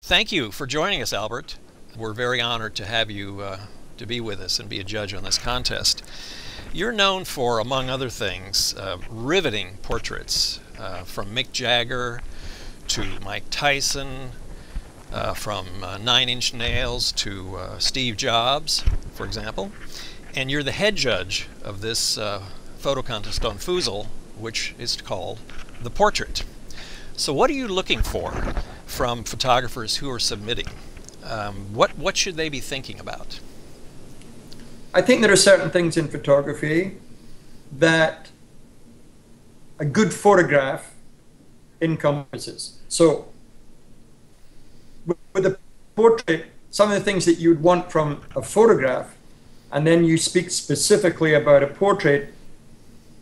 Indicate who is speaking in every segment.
Speaker 1: Thank you for joining us, Albert. We're very honored to have you to be with us and be a judge on this contest. You're known for, among other things, riveting portraits from Mick Jagger to Mike Tyson, from Nine Inch Nails to Steve Jobs, for example. And you're the head judge of this photo contest on Foozle, which is called The Portrait. So what are you looking for from photographers who are submitting? What should they be thinking about?
Speaker 2: I think there are certain things in photography that a good photograph encompasses. So with a portrait, some of the things that you'd want from a photograph, and then you speak specifically about a portrait,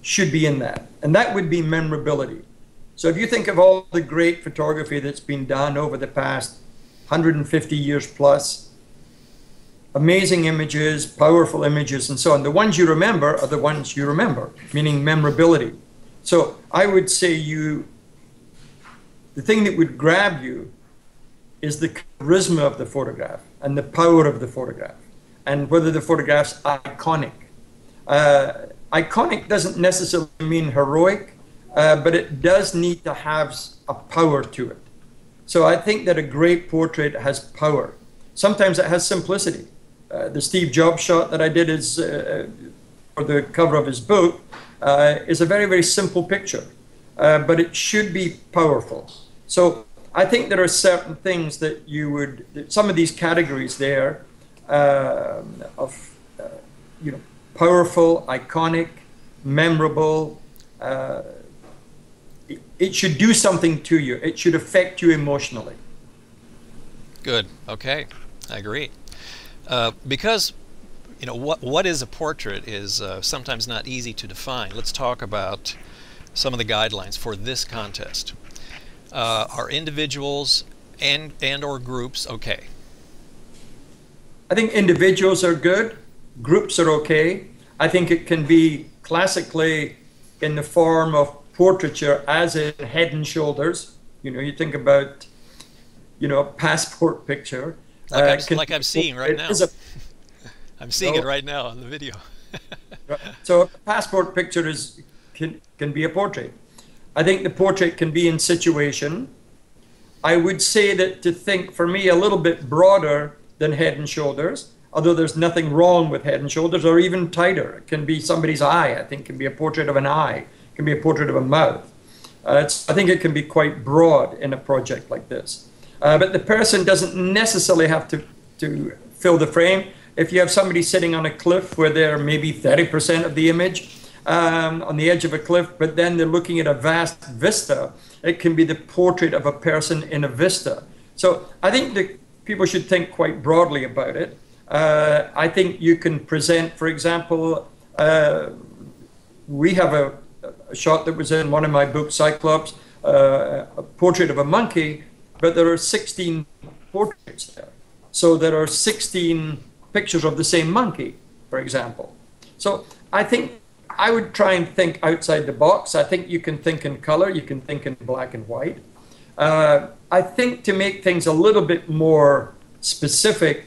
Speaker 2: should be in that. And that would be memorability. So if you think of all the great photography that's been done over the past 150 years plus, amazing images, powerful images, and so on, the ones you remember are the ones you remember, meaning memorability. So I would say the thing that would grab you is the charisma of the photograph and the power of the photograph, and whether the photograph's iconic. Iconic doesn't necessarily mean heroic, but it does need to have a power to it. So I think that a great portrait has power. Sometimes it has simplicity. The Steve Jobs shot that I did is for the cover of his book is a very, very simple picture, but it should be powerful. So I think there are certain things that you would, some of these categories there of powerful, iconic, memorable. It should do something to you. It should affect you emotionally.
Speaker 1: Good. Okay, I agree. Because what is a portrait is sometimes not easy to define. Let's talk about some of the guidelines for this contest. Are individuals and or groups okay?
Speaker 2: I think individuals are good. Groups are okay. I think it can be classically in the form of portraiture, as in Head and Shoulders. You think about, a passport picture.
Speaker 1: Like I'm seeing right now. I'm seeing it right now on the video.
Speaker 2: So a passport picture can be a portrait. I think the portrait can be in situation. I would say that to think, for me, a little bit broader than Head and Shoulders, although there's nothing wrong with Head and Shoulders, or even tighter. It can be somebody's eye. I think it can be a portrait of an eye. It can be a portrait of a mouth. I think it can be quite broad in a project like this. But the person doesn't necessarily have to fill the frame. If you have somebody sitting on a cliff where they're maybe 30% of the image on the edge of a cliff, but then they're looking at a vast vista, it can be the portrait of a person in a vista. So I think that people should think quite broadly about it. I think you can present, for example, we have a shot that was in one of my books, Cyclops, a portrait of a monkey, but there are 16 portraits there. So there are 16 pictures of the same monkey, for example. So I think I would try and think outside the box. I think you can think in color, you can think in black and white. I think to make things a little bit more specific,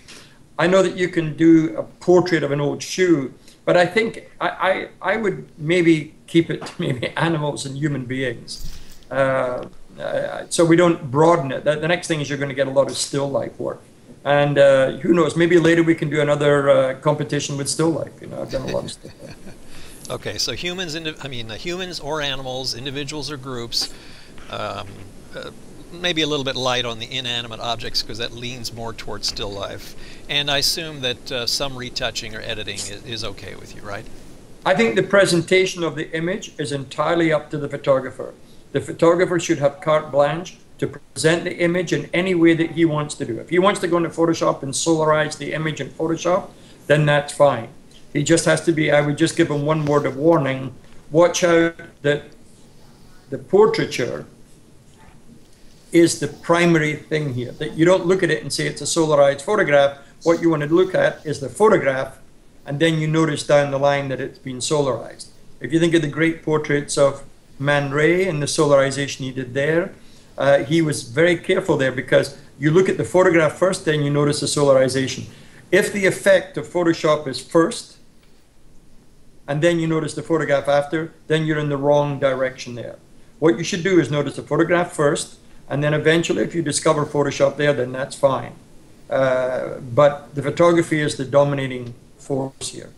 Speaker 2: I know that you can do a portrait of an old shoe, but I think I would maybe keep it to maybe animals and human beings. So we don't broaden it. The next thing is you're going to get a lot of still life work. And who knows, maybe later we can do another competition with still life. I've done a lot of stuff.
Speaker 1: Okay, so humans or animals, individuals or groups, maybe a little bit light on the inanimate objects because that leans more towards still life. And I assume that some retouching or editing is okay with you, right?
Speaker 2: I think the presentation of the image is entirely up to the photographer. The photographer should have carte blanche to present the image in any way that he wants to do. If he wants to go into Photoshop and solarize the image in Photoshop, then that's fine. He just has to be, I would just give him one word of warning. Watch out that the portraiture is the primary thing here, that you don't look at it and say it's a solarized photograph. What you want to look at is the photograph, and then you notice down the line that it's been solarized. If you think of the great portraits of Man Ray and the solarization he did there, he was very careful there because You look at the photograph first, then you notice the solarization. If the effect of Photoshop is first, and then you notice the photograph after, then you're in the wrong direction there. What you should do is notice the photograph first, and then eventually if you discover Photoshop there, then that's fine. But the photography is the dominating force here.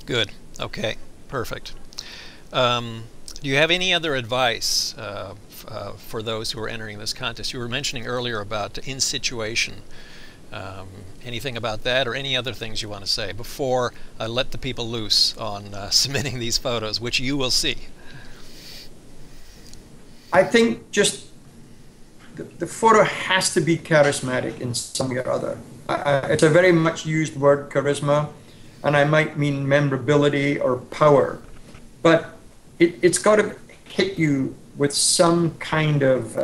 Speaker 1: Good. Okay. Perfect. Do you have any other advice for those who are entering this contest? You were mentioning earlier about in situation. Anything about that, or any other things you want to say before I let the people loose on submitting these photos, which you will see?
Speaker 2: I think just the photo has to be charismatic in some way or other. It's a very much used word, charisma, and I might mean memorability or power, but it's got to hit you with some kind of,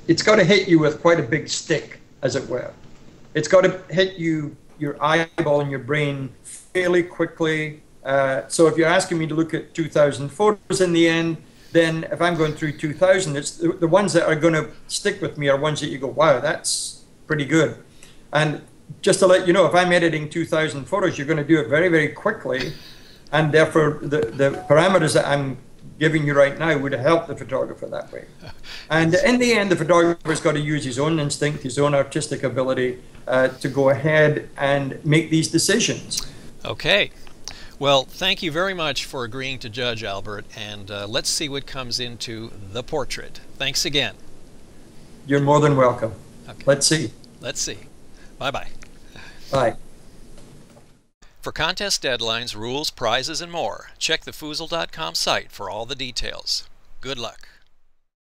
Speaker 2: it's got to hit you with quite a big stick, as it were. It's got to hit you, your eyeball and your brain fairly quickly. So if you're asking me to look at 2,000 photos in the end, then if I'm going through 2,000, it's the ones that are going to stick with me are ones that you go, wow, that's pretty good. And just to let you know, if I'm editing 2,000 photos, you're going to do it very, very quickly. And therefore, the parameters that I'm giving you right now would help the photographer that way. And in the end, the photographer's got to use his own instinct, his own artistic ability to go ahead and make these decisions.
Speaker 1: Okay. Well, thank you very much for agreeing to judge, Albert, and let's see what comes into the portrait. Thanks again.
Speaker 2: You're more than welcome.
Speaker 1: Okay.
Speaker 2: Let's see.
Speaker 1: Let's see. Bye-bye.
Speaker 2: Bye.
Speaker 1: For contest deadlines, rules, prizes, and more, check the Foozle.com site for all the details. Good luck.